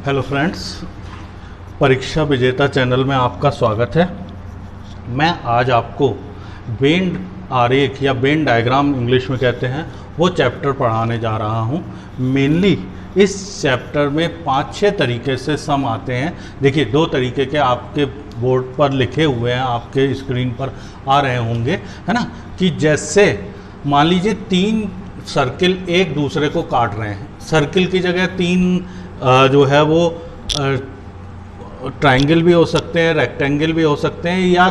Hello friends, परीक्षा विजेता channel में आपका स्वागत है। मैं आज आपको वेन आरेख या वेन डायग्राम इंग्लिश में कहते हैं वो चैप्टर पढ़ाने जा रहा हूँ। मेनली इस चैप्टर में 5-6 तरीके से सम आते हैं। देखिए, 2 तरीके के आपके बोर्ड पर लिखे हुए हैं, आपके स्क्रीन पर आ रहे होंगे, है ना। कि जैसे मान लीजिए 3 सर्किल एक दूसरे को काट रहे हैं। सर्किल की जगह 3 जो है वो ट्रायंगल भी हो सकते हैं, रेक्टेंगल भी हो सकते हैं, या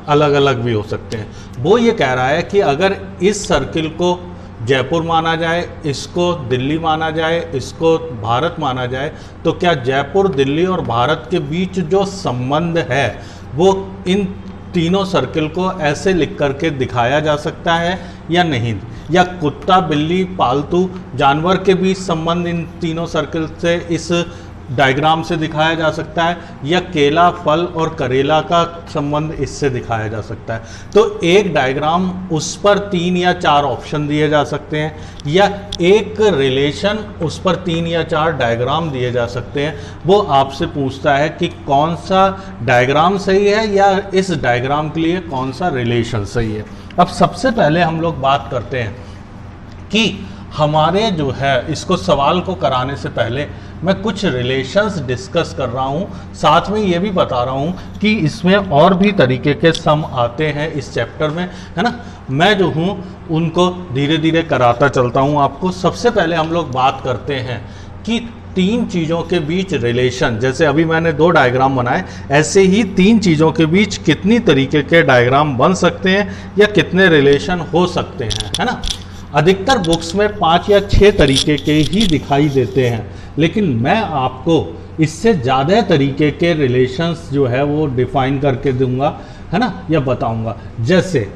अलग अलग भी हो सकते हैं। वो ये कह रहा है कि अगर इस सर्किल को जयपुर माना जाए, इसको दिल्ली माना जाए, इसको भारत माना जाए, तो क्या जयपुर, दिल्ली और भारत के बीच जो संबंध है वो इन तीनों सर्किल को ऐसे लिख करके दिखाया जा सकता है या नहीं। या कुत्ता, बिल्ली, पालतू जानवर के बीच संबंध इन तीनों सर्किल से इस डायग्राम से दिखाया जा सकता है, या केला, फल और करेला का संबंध इससे दिखाया जा सकता है। तो एक डायग्राम, उस पर 3 या 4 ऑप्शन दिए जा सकते हैं, या एक रिलेशन, उस पर 3 या 4 डायग्राम दिए जा सकते हैं। वो आपसे पूछता है कि कौन सा डायग्राम सही है या इस डायग्राम के लिए कौन सा रिलेशन सही है। अब सबसे पहले हम लोग बात करते हैं कि हमारे जो है, इसको सवाल को कराने से पहले मैं कुछ रिलेशंस डिस्कस कर रहा हूँ, साथ में ये भी बता रहा हूँ कि इसमें और भी तरीके के सम आते हैं इस चैप्टर में, है ना। मैं जो हूँ उनको धीरे धीरे कराता चलता हूँ आपको। सबसे पहले हम लोग बात करते हैं कि 3 चीज़ों के बीच रिलेशन, जैसे अभी मैंने 2 डायग्राम बनाए, ऐसे ही 3 चीज़ों के बीच कितनी तरीके के डायग्राम बन सकते हैं या कितने रिलेशन हो सकते हैं, है ना। अधिकतर बुक्स में 5 या 6 तरीके के ही दिखाई देते हैं, लेकिन मैं आपको इससे ज़्यादा तरीके के रिलेशंस जो है वो डिफाइन करके दूंगा, है ना, या बताऊंगा। जैसे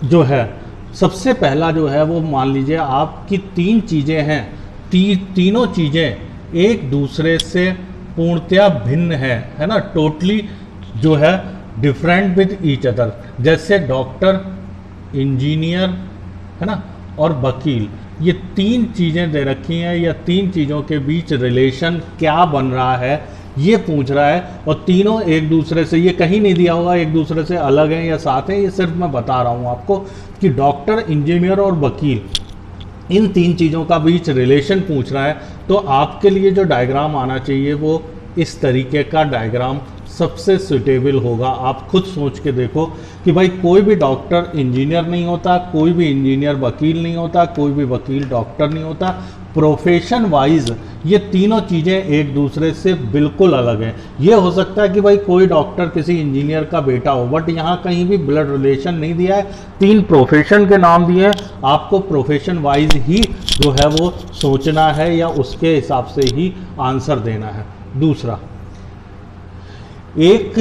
जो है सबसे पहला जो है वो मान लीजिए आपकी 3 चीज़ें हैं, तीनों चीज़ें एक दूसरे से पूर्णतया भिन्न है ना, टोटली जो है डिफरेंट विद ईच अदर। जैसे डॉक्टर, इंजीनियर, है ना, और वकील, ये 3 चीज़ें दे रखी हैं, या 3 चीज़ों के बीच रिलेशन क्या बन रहा है ये पूछ रहा है। और तीनों एक दूसरे से, ये कहीं नहीं दिया होगा एक दूसरे से अलग हैं या साथ हैं, ये सिर्फ मैं बता रहा हूँ आपको कि डॉक्टर, इंजीनियर और वकील, इन 3 चीज़ों का बीच रिलेशन पूछ रहा है। तो आपके लिए जो डायग्राम आना चाहिए वो इस तरीके का डायग्राम सबसे सुटेबल होगा। आप खुद सोच के देखो कि भाई कोई भी डॉक्टर इंजीनियर नहीं होता, कोई भी इंजीनियर वकील नहीं होता, कोई भी वकील डॉक्टर नहीं होता। प्रोफेशन वाइज ये तीनों चीज़ें एक दूसरे से बिल्कुल अलग हैं। ये हो सकता है कि भाई कोई डॉक्टर किसी इंजीनियर का बेटा हो, बट यहाँ कहीं भी ब्लड रिलेशन नहीं दिया है। 3 प्रोफेशन के नाम दिए हैं, आपको प्रोफेशन वाइज ही जो है वो सोचना है या उसके हिसाब से ही आंसर देना है। दूसरा, एक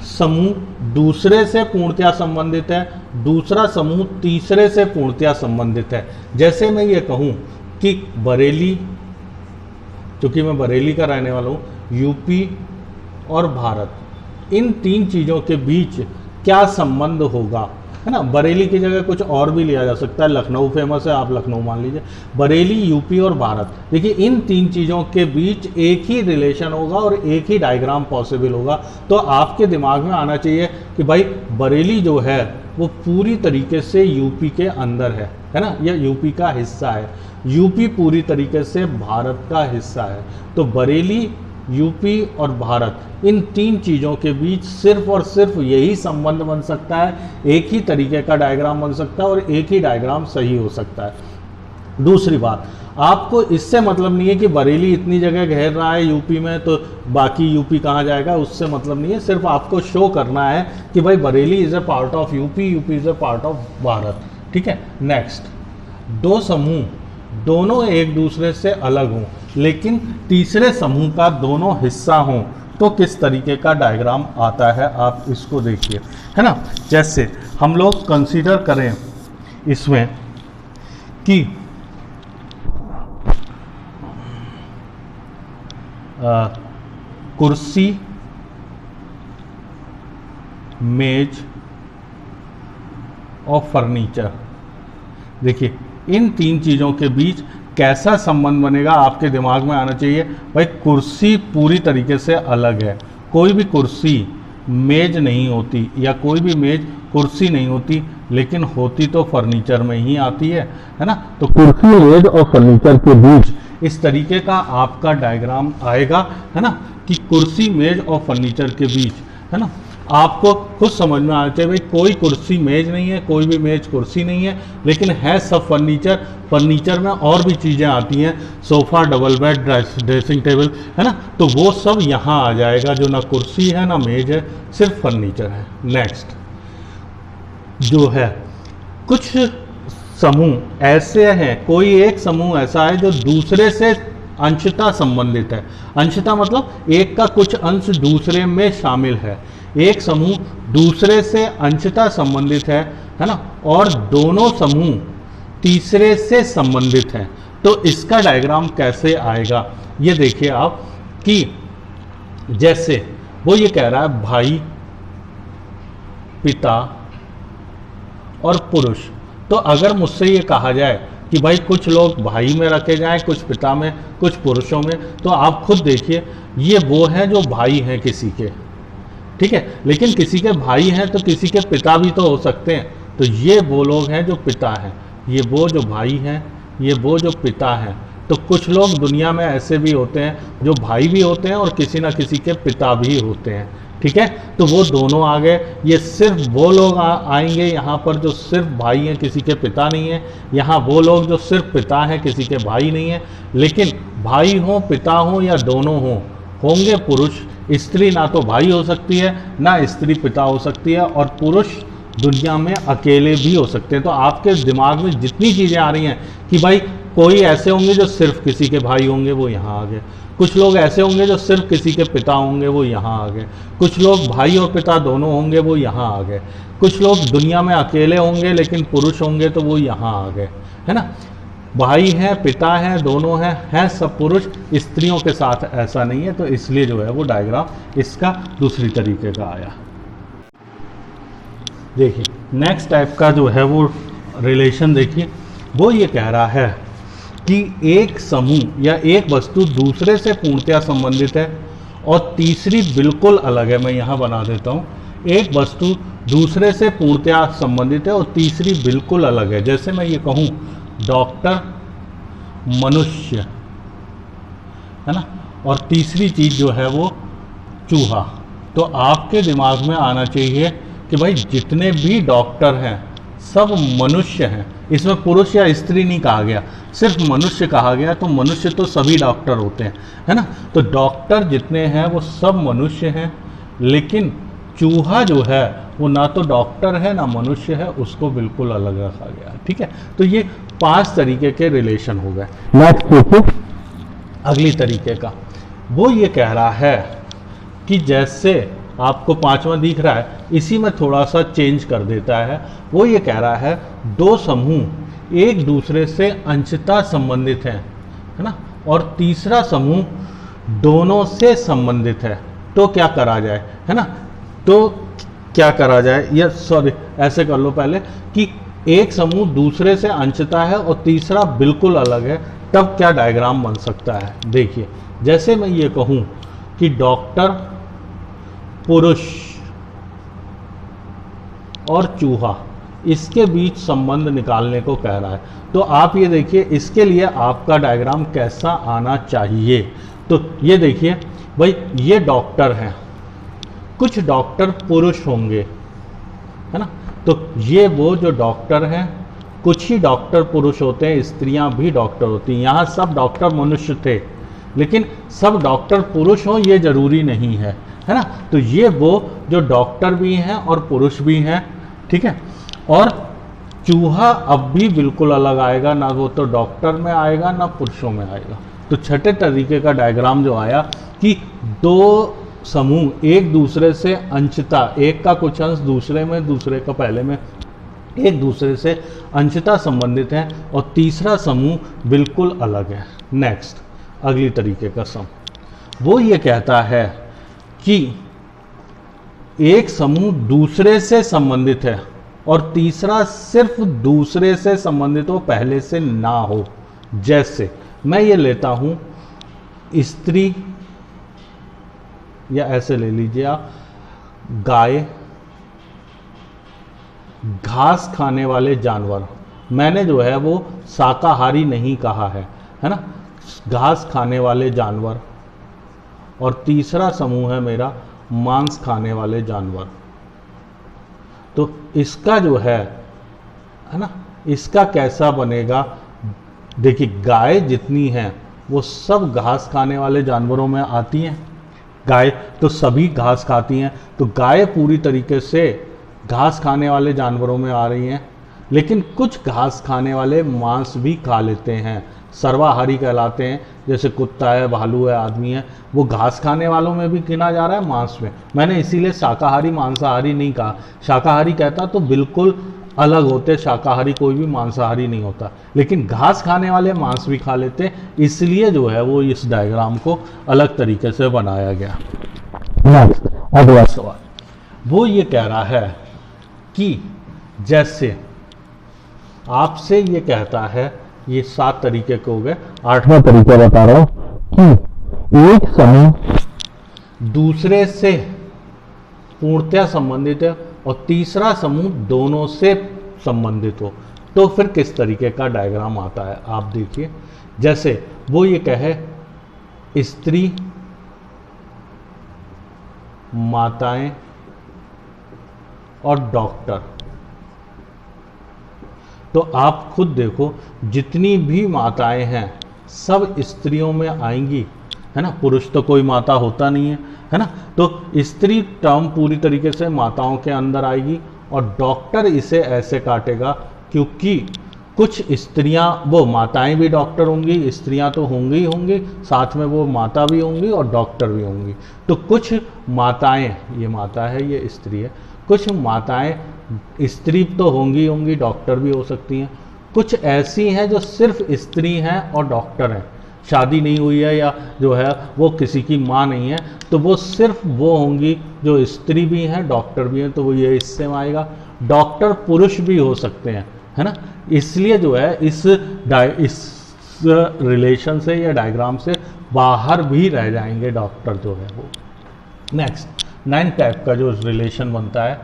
समूह दूसरे से पूर्णतया संबंधित है, दूसरा समूह तीसरे से पूर्णतया संबंधित है। जैसे मैं ये कहूँ कि बरेली, क्योंकि मैं बरेली का रहने वाला हूँ, यूपी और भारत, इन 3 चीज़ों के बीच क्या संबंध होगा, है ना। बरेली की जगह कुछ और भी लिया जा सकता है, लखनऊ फेमस है, आप लखनऊ मान लीजिए। बरेली, यूपी और भारत, देखिए इन 3 चीज़ों के बीच एक ही रिलेशन होगा और एक ही डायग्राम पॉसिबल होगा। तो आपके दिमाग में आना चाहिए कि भाई बरेली जो है वो पूरी तरीके से यूपी के अंदर है ना, या यूपी का हिस्सा है। यूपी पूरी तरीके से भारत का हिस्सा है। तो बरेली, यूपी और भारत, इन 3 चीज़ों के बीच सिर्फ और सिर्फ यही संबंध बन सकता है, एक ही तरीके का डायग्राम बन सकता है और एक ही डायग्राम सही हो सकता है। दूसरी बात, आपको इससे मतलब नहीं है कि बरेली इतनी जगह घेर रहा है यूपी में तो बाकी यूपी कहाँ जाएगा, उससे मतलब नहीं है। सिर्फ आपको शो करना है कि भाई Bareilly is a part of UP, UP is a part of Bharat, ठीक है। नेक्स्ट, 2 समूह दोनों एक दूसरे से अलग हों, लेकिन तीसरे समूह का दोनों हिस्सा हों, तो किस तरीके का डायग्राम आता है आप इसको देखिए, है ना। जैसे हम लोग कंसीडर करें इसमें कि कुर्सी, मेज और फर्नीचर। देखिए इन 3 चीज़ों के बीच कैसा संबंध बनेगा आपके दिमाग में आना चाहिए। भाई कुर्सी पूरी तरीके से अलग है, कोई भी कुर्सी मेज नहीं होती या कोई भी मेज कुर्सी नहीं होती, लेकिन होती तो फर्नीचर में ही आती है ना। तो कुर्सी मेज और फर्नीचर के बीच इस तरीके का आपका डायग्राम आएगा, है ना, कि कुर्सी मेज और फर्नीचर के बीच, है ना। आपको खुद समझ में आना चाहिए भाई कोई कुर्सी मेज नहीं है, कोई भी मेज कुर्सी नहीं है, लेकिन है सब फर्नीचर। फर्नीचर में और भी चीज़ें आती हैं, sofa, double bed, dressing table, है ना, तो वो सब यहाँ आ जाएगा, जो ना कुर्सी है ना मेज है, सिर्फ फर्नीचर है। नेक्स्ट जो है, कुछ समूह ऐसे हैं, कोई एक समूह ऐसा है जो दूसरे से अंशतः संबंधित है। अंशतः मतलब एक का कुछ अंश दूसरे में शामिल है। एक समूह दूसरे से अंशतः संबंधित है ना, और दोनों समूह तीसरे से संबंधित हैं। तो इसका डायग्राम कैसे आएगा ये देखिए आप, कि जैसे वो ये कह रहा है भाई, पिता और पुरुष। तो अगर मुझसे ये कहा जाए कि भाई कुछ लोग भाई में रखे जाएं, कुछ पिता में, कुछ पुरुषों में, तो आप खुद देखिए ये वो हैं जो भाई हैं किसी के, ठीक है, लेकिन किसी के भाई हैं तो किसी के पिता भी तो हो सकते हैं। तो ये वो लोग हैं जो पिता हैं, ये वो जो भाई हैं, ये वो जो पिता हैं। तो कुछ लोग दुनिया में ऐसे भी होते हैं जो भाई भी होते हैं और किसी ना किसी के पिता भी होते हैं, ठीक है। तो वो दोनों आ गए। ये सिर्फ वो लोग आएंगे यहाँ पर जो सिर्फ भाई हैं, किसी के पिता नहीं है। यहाँ वो लोग जो सिर्फ पिता हैं, किसी के भाई नहीं है। लेकिन भाई हों, पिता हों या दोनों हों, होंगे पुरुष। स्त्री ना तो भाई हो सकती है, ना स्त्री पिता हो सकती है, और पुरुष दुनिया में अकेले भी हो सकते हैं। तो आपके दिमाग में जितनी चीज़ें आ रही हैं कि भाई कोई ऐसे होंगे जो सिर्फ किसी के भाई होंगे, वो यहाँ आ गए। कुछ लोग ऐसे होंगे जो सिर्फ किसी के पिता होंगे, वो यहाँ आ गए। कुछ लोग भाई और पिता दोनों होंगे, वो यहाँ आ गए। कुछ लोग दुनिया में अकेले होंगे लेकिन पुरुष होंगे, तो वो यहाँ आ गए, है ना। भाई हैं, पिता हैं, दोनों हैं सब पुरुष। स्त्रियों के साथ ऐसा नहीं है, तो इसलिए जो है वो डायग्राम इसका दूसरी तरीके का आया। देखिए नेक्स्ट टाइप का जो है वो रिलेशन देखिए, वो ये कह रहा है कि एक समूह या एक वस्तु दूसरे से पूर्णतया संबंधित है और तीसरी बिल्कुल अलग है। मैं यहाँ बना देता हूँ, एक वस्तु दूसरे से पूर्णतया संबंधित है और तीसरी बिल्कुल अलग है। जैसे मैं ये कहूँ डॉक्टर, मनुष्य, है ना, और तीसरी चीज़ जो है वो चूहा। तो आपके दिमाग में आना चाहिए कि भाई जितने भी डॉक्टर हैं सब मनुष्य हैं। इसमें पुरुष या स्त्री नहीं कहा गया, सिर्फ मनुष्य कहा गया। तो मनुष्य तो सभी डॉक्टर होते हैं, है ना। तो डॉक्टर जितने हैं वो सब मनुष्य हैं, लेकिन चूहा जो है वो ना तो डॉक्टर है ना मनुष्य है, उसको बिल्कुल अलग रखा गया, ठीक है। तो ये 5 तरीके के रिलेशन हो गए। नेक्स्ट देखो अगली तरीके का, वो ये कह रहा है कि जैसे आपको 5वां दिख रहा है, इसी में थोड़ा सा चेंज कर देता है। वो ये कह रहा है दो समूह एक दूसरे से अंशतः संबंधित हैं, है ना, और तीसरा समूह दोनों से संबंधित है। तो क्या करा जाए, है ना, तो क्या करा जाए, या सॉरी ऐसे कर लो पहले कि एक समूह दूसरे से अंशतः है और तीसरा बिल्कुल अलग है, तब क्या डायग्राम बन सकता है। देखिए जैसे मैं ये कहूँ कि डॉक्टर, पुरुष और चूहा, इसके बीच संबंध निकालने को कह रहा है। तो आप ये देखिए इसके लिए आपका डायग्राम कैसा आना चाहिए। तो ये देखिए भाई ये डॉक्टर हैं, कुछ डॉक्टर पुरुष होंगे, है ना। तो ये वो जो डॉक्टर हैं, कुछ ही डॉक्टर पुरुष होते हैं, स्त्रियां भी डॉक्टर होती हैं। यहाँ सब डॉक्टर मनुष्य थे, लेकिन सब डॉक्टर पुरुष हों ये जरूरी नहीं है, है ना। तो ये वो जो डॉक्टर भी हैं और पुरुष भी हैं, ठीक है। और चूहा अब भी बिल्कुल अलग आएगा, ना वो तो डॉक्टर में आएगा ना पुरुषों में आएगा। तो छठे तरीके का डायग्राम जो आया कि दो समूह एक दूसरे से अंशतः, एक का कुछ अंश दूसरे में, दूसरे का पहले में, एक दूसरे से अंशतः संबंधित हैं और तीसरा समूह बिल्कुल अलग है। नेक्स्ट अगली तरीके का सम, वो ये कहता है कि एक समूह दूसरे से संबंधित है और तीसरा सिर्फ दूसरे से संबंधित हो, पहले से ना हो। जैसे मैं ये लेता हूं स्त्री, या ऐसे ले लीजिए आप, गाय, घास खाने वाले जानवर। मैंने जो है वो शाकाहारी नहीं कहा है ना, घास खाने वाले जानवर। और तीसरा समूह है मेरा मांस खाने वाले जानवर। तो इसका जो है ना, इसका कैसा बनेगा? देखिए, गाय जितनी हैं वो सब घास खाने वाले जानवरों में आती हैं। गाय तो सभी घास खाती हैं, तो गाय पूरी तरीके से घास खाने वाले जानवरों में आ रही हैं। लेकिन कुछ घास खाने वाले मांस भी खा लेते हैं, सर्वाहारी कहलाते हैं। जैसे कुत्ता है, भालू है, आदमी है, वो घास खाने वालों में भी गिना जा रहा है, मांस में। मैंने इसीलिए शाकाहारी मांसाहारी नहीं कहा। शाकाहारी कहता तो बिल्कुल अलग होते, शाकाहारी कोई भी मांसाहारी नहीं होता। लेकिन घास खाने वाले मांस भी खा लेते, इसलिए जो है वो इस डायग्राम को अलग तरीके से बनाया गया। नेक्स्ट, अगला सवाल, वो ये कह रहा है कि जैसे आपसे ये कहता है, ये 7 तरीके के हो गए, 8वां तरीका बता रहा हूं कि एक समूह दूसरे से पूर्णतया संबंधित है और तीसरा समूह दोनों से संबंधित हो, तो फिर किस तरीके का डायग्राम आता है आप देखिए। जैसे वो ये कहे स्त्री, माताएं और डॉक्टर, तो आप खुद देखो जितनी भी माताएं हैं सब स्त्रियों में आएंगी, है ना। पुरुष तो कोई माता होता नहीं है ना। तो स्त्री टर्म पूरी तरीके से माताओं के अंदर आएगी। और डॉक्टर इसे ऐसे काटेगा क्योंकि कुछ स्त्रियां, वो माताएं भी डॉक्टर होंगी, स्त्रियां तो होंगी ही होंगी, साथ में वो माता भी होंगी और डॉक्टर भी होंगी। तो कुछ माताएं, ये माता है, ये स्त्री है, कुछ माताएं स्त्री तो होंगी होंगी, डॉक्टर भी हो सकती हैं। कुछ ऐसी हैं जो सिर्फ स्त्री हैं और डॉक्टर हैं, शादी नहीं हुई है या जो है वो किसी की माँ नहीं है, तो वो सिर्फ वो होंगी जो स्त्री भी हैं डॉक्टर भी हैं, तो वो ये इससे में आएगा। डॉक्टर पुरुष भी हो सकते हैं, है ना। इसलिए जो है इस रिलेशन से या डायग्राम से बाहर भी रह जाएंगे डॉक्टर जो है वो। नेक्स्ट, 9 टाइप का जो रिलेशन बनता है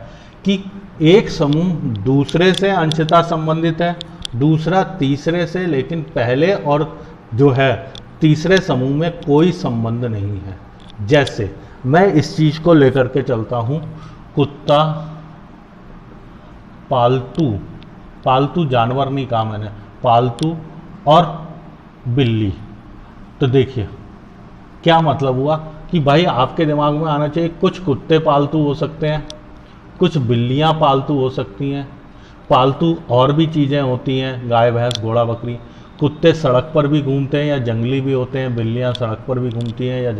कि एक समूह दूसरे से अंशतः संबंधित है, दूसरा तीसरे से, लेकिन पहले और जो है तीसरे समूह में कोई संबंध नहीं है। जैसे मैं इस चीज को लेकर के चलता हूं, कुत्ता, पालतू जानवर नहीं कहा मैंने, पालतू और बिल्ली। तो देखिए क्या मतलब हुआ कि भाई आपके दिमाग में आना चाहिए कुछ कुत्ते पालतू हो सकते हैं, कुछ बिल्लियां पालतू हो सकती हैं। पालतू और भी चीज़ें होती हैं, गाय भैंस घोड़ा बकरी। कुत्ते सड़क पर भी घूमते हैं या जंगली भी होते हैं, बिल्लियां सड़क पर भी घूमती हैं या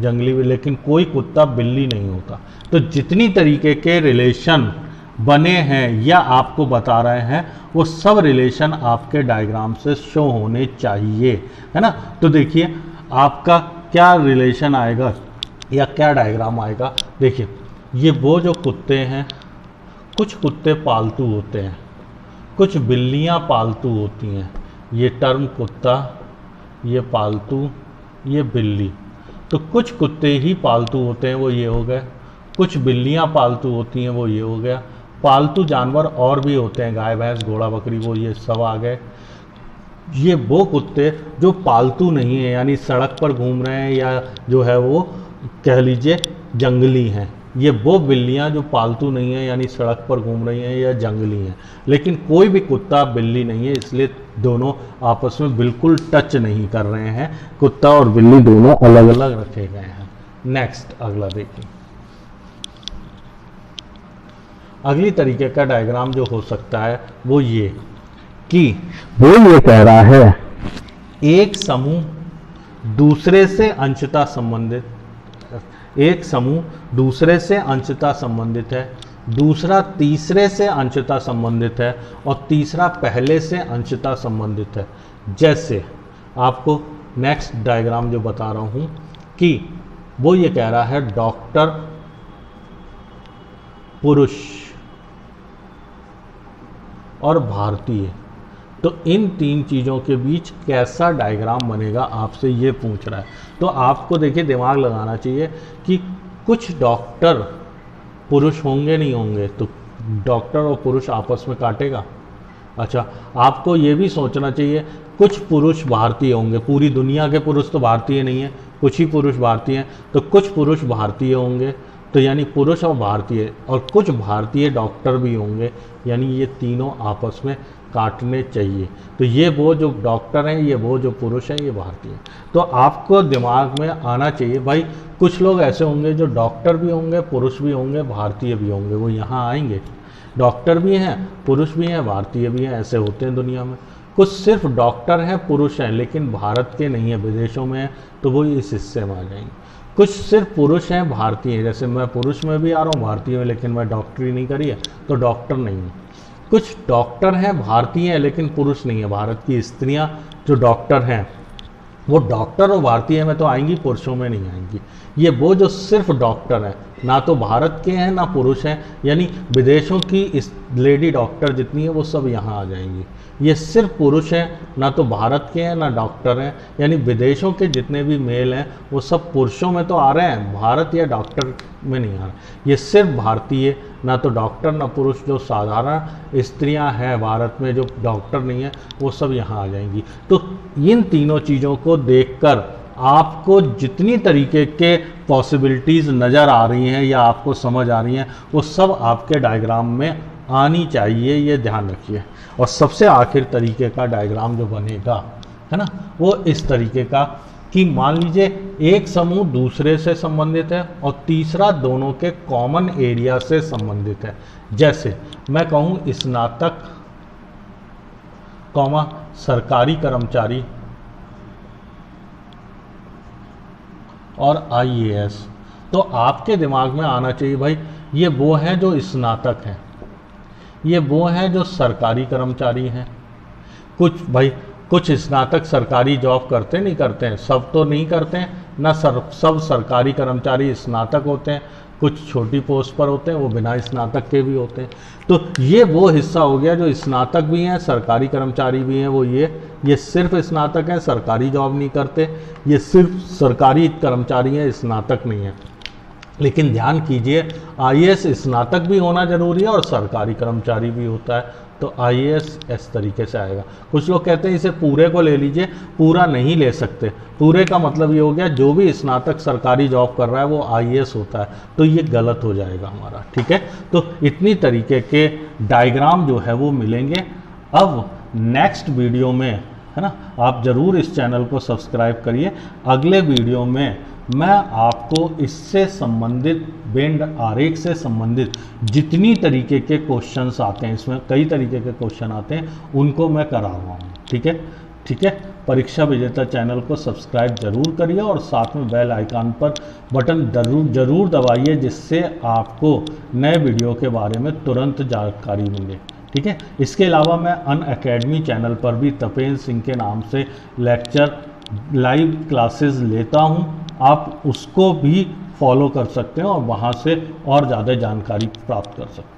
जंगली भी, लेकिन कोई कुत्ता बिल्ली नहीं होता। तो जितनी तरीके के रिलेशन बने हैं या आपको बता रहे हैं वो सब रिलेशन आपके डायग्राम से शो होने चाहिए, है ना। तो देखिए आपका क्या रिलेशन आएगा या क्या डायग्राम आएगा। देखिए ये वो जो कुत्ते हैं, कुछ कुत्ते पालतू होते हैं, कुछ बिल्लियां पालतू होती हैं। ये टर्म कुत्ता, ये पालतू, ये बिल्ली। तो कुछ कुत्ते ही पालतू होते हैं, वो ये हो गए। कुछ बिल्लियां पालतू होती हैं, वो ये हो गया। पालतू जानवर और भी होते हैं, गाय भैंस घोड़ा बकरी, वो ये सब आ गए। ये वो कुत्ते जो पालतू नहीं है, यानी सड़क पर घूम रहे हैं या जो है वो कह लीजिए जंगली हैं। ये वो बिल्लियां जो पालतू नहीं है, यानी सड़क पर घूम रही हैं या जंगली हैं। लेकिन कोई भी कुत्ता बिल्ली नहीं है, इसलिए दोनों आपस में बिल्कुल टच नहीं कर रहे हैं। कुत्ता और बिल्ली दोनों अलग अलग रखे गए हैं। नेक्स्ट, अगला देखिए। अगली तरीके का डायग्राम जो हो सकता है वो ये कि वो ये कह रहा है एक समूह दूसरे से अंशतः संबंधित, एक समूह दूसरे से अंशतः संबंधित है, दूसरा तीसरे से अंशतः संबंधित है और तीसरा पहले से अंशतः संबंधित है। जैसे आपको नेक्स्ट डायग्राम जो बता रहा हूं कि वो ये कह रहा है डॉक्टर पुरुष और भारतीय। तो इन 3 चीज़ों के बीच कैसा डायग्राम बनेगा आपसे ये पूछ रहा है। तो आपको देखिए दिमाग लगाना चाहिए कि कुछ डॉक्टर पुरुष होंगे नहीं होंगे, तो डॉक्टर और पुरुष आपस में काटेगा। अच्छा, आपको ये भी सोचना चाहिए कुछ पुरुष भारतीय होंगे, पूरी दुनिया के पुरुष तो भारतीय नहीं है, कुछ ही पुरुष भारतीय हैं, तो कुछ पुरुष भारतीय होंगे, तो यानी पुरुष और भारतीय, और कुछ भारतीय डॉक्टर भी होंगे, यानी ये तीनों आपस में काटने चाहिए। तो ये वो जो डॉक्टर हैं, ये वो जो पुरुष हैं, ये भारतीय हैं। तो आपको दिमाग में आना चाहिए भाई कुछ लोग ऐसे होंगे जो डॉक्टर भी होंगे, पुरुष भी होंगे, भारतीय भी होंगे, वो यहाँ आएंगे। डॉक्टर भी हैं, पुरुष भी हैं, भारतीय भी हैं, ऐसे होते हैं दुनिया में। कुछ सिर्फ डॉक्टर हैं, पुरुष हैं, लेकिन भारत के नहीं है, विदेशों में हैं, तो वो इस हिस्से में आ जाएंगे। कुछ सिर्फ पुरुष हैं, भारतीय हैं, जैसे मैं पुरुष में भी आ रहा हूँ, भारतीय में, लेकिन मैं डॉक्टरी नहीं करी है, तो डॉक्टर नहीं हूँ। कुछ डॉक्टर हैं, भारतीय हैं, लेकिन पुरुष नहीं है। भारत की स्त्रियाँ जो डॉक्टर हैं वो डॉक्टर और भारतीय में तो आएंगी, पुरुषों में नहीं आएंगी। ये वो जो सिर्फ डॉक्टर हैं, ना तो भारत के हैं ना पुरुष हैं, यानी विदेशों की इस लेडी डॉक्टर जितनी है वो सब यहाँ आ जाएंगी। ये सिर्फ पुरुष हैं, ना तो भारत के हैं ना डॉक्टर हैं, यानी विदेशों के जितने भी मेल हैं वो सब पुरुषों में तो आ रहे हैं, भारत या डॉक्टर में नहीं आ रहे। ये सिर्फ भारतीय, ना तो डॉक्टर ना पुरुष, जो साधारण स्त्रियां हैं भारत में जो डॉक्टर नहीं है, वो सब यहाँ आ जाएंगी। तो इन तीनों चीज़ों को देखकर आपको जितनी तरीके के पॉसिबिलिटीज़ नज़र आ रही हैं या आपको समझ आ रही हैं, वो सब आपके डायग्राम में आनी चाहिए, ये ध्यान रखिए। और सबसे आखिर तरीके का डायग्राम जो बनेगा, है ना, वो इस तरीके का कि मान लीजिए एक समूह दूसरे से संबंधित है और तीसरा दोनों के कॉमन एरिया से संबंधित है। जैसे मैं कहूँ स्नातक कॉमा सरकारी कर्मचारी और IAS, तो आपके दिमाग में आना चाहिए भाई ये वो हैं जो स्नातक हैं, ये वो हैं जो सरकारी कर्मचारी हैं। कुछ स्नातक सरकारी जॉब करते नहीं करते हैं, सब तो नहीं करते हैं ना, सब सरकारी कर्मचारी स्नातक होते हैं, कुछ छोटी पोस्ट पर होते हैं, वो बिना स्नातक के भी होते हैं। तो ये वो हिस्सा हो गया जो स्नातक भी हैं, सरकारी कर्मचारी भी हैं, वो ये सिर्फ स्नातक हैं, सरकारी जॉब नहीं करते, ये सिर्फ सरकारी कर्मचारी हैं, स्नातक नहीं है। लेकिन ध्यान कीजिए IAS स्नातक भी होना जरूरी है और सरकारी कर्मचारी भी होता है, तो IAS इस तरीके से आएगा। कुछ लोग कहते हैं इसे पूरे को ले लीजिए, पूरा नहीं ले सकते। पूरे का मतलब ये हो गया जो भी स्नातक सरकारी जॉब कर रहा है वो IAS होता है, तो ये गलत हो जाएगा हमारा, ठीक है। तो इतनी तरीके के डायग्राम जो है वो मिलेंगे। अब नेक्स्ट वीडियो में, है ना, आप ज़रूर इस चैनल को सब्सक्राइब करिए। अगले वीडियो में मैं आपको इससे संबंधित बेंड आरेख से संबंधित जितनी तरीके के क्वेश्चंस आते हैं, इसमें कई तरीके के क्वेश्चन आते हैं, उनको मैं करा रहा हूँ, ठीक है। ठीक है, परीक्षा विजेता चैनल को सब्सक्राइब जरूर करिए और साथ में बेल आइकन पर बटन जरूर दबाइए, जिससे आपको नए वीडियो के बारे में तुरंत जानकारी मिले, ठीक है। इसके अलावा मैं अनअकैडमी चैनल पर भी तपेंद्र सिंह के नाम से लेक्चर लाइव क्लासेस लेता हूं, आप उसको भी फॉलो कर सकते हैं और वहां से और ज़्यादा जानकारी प्राप्त कर सकते हैं।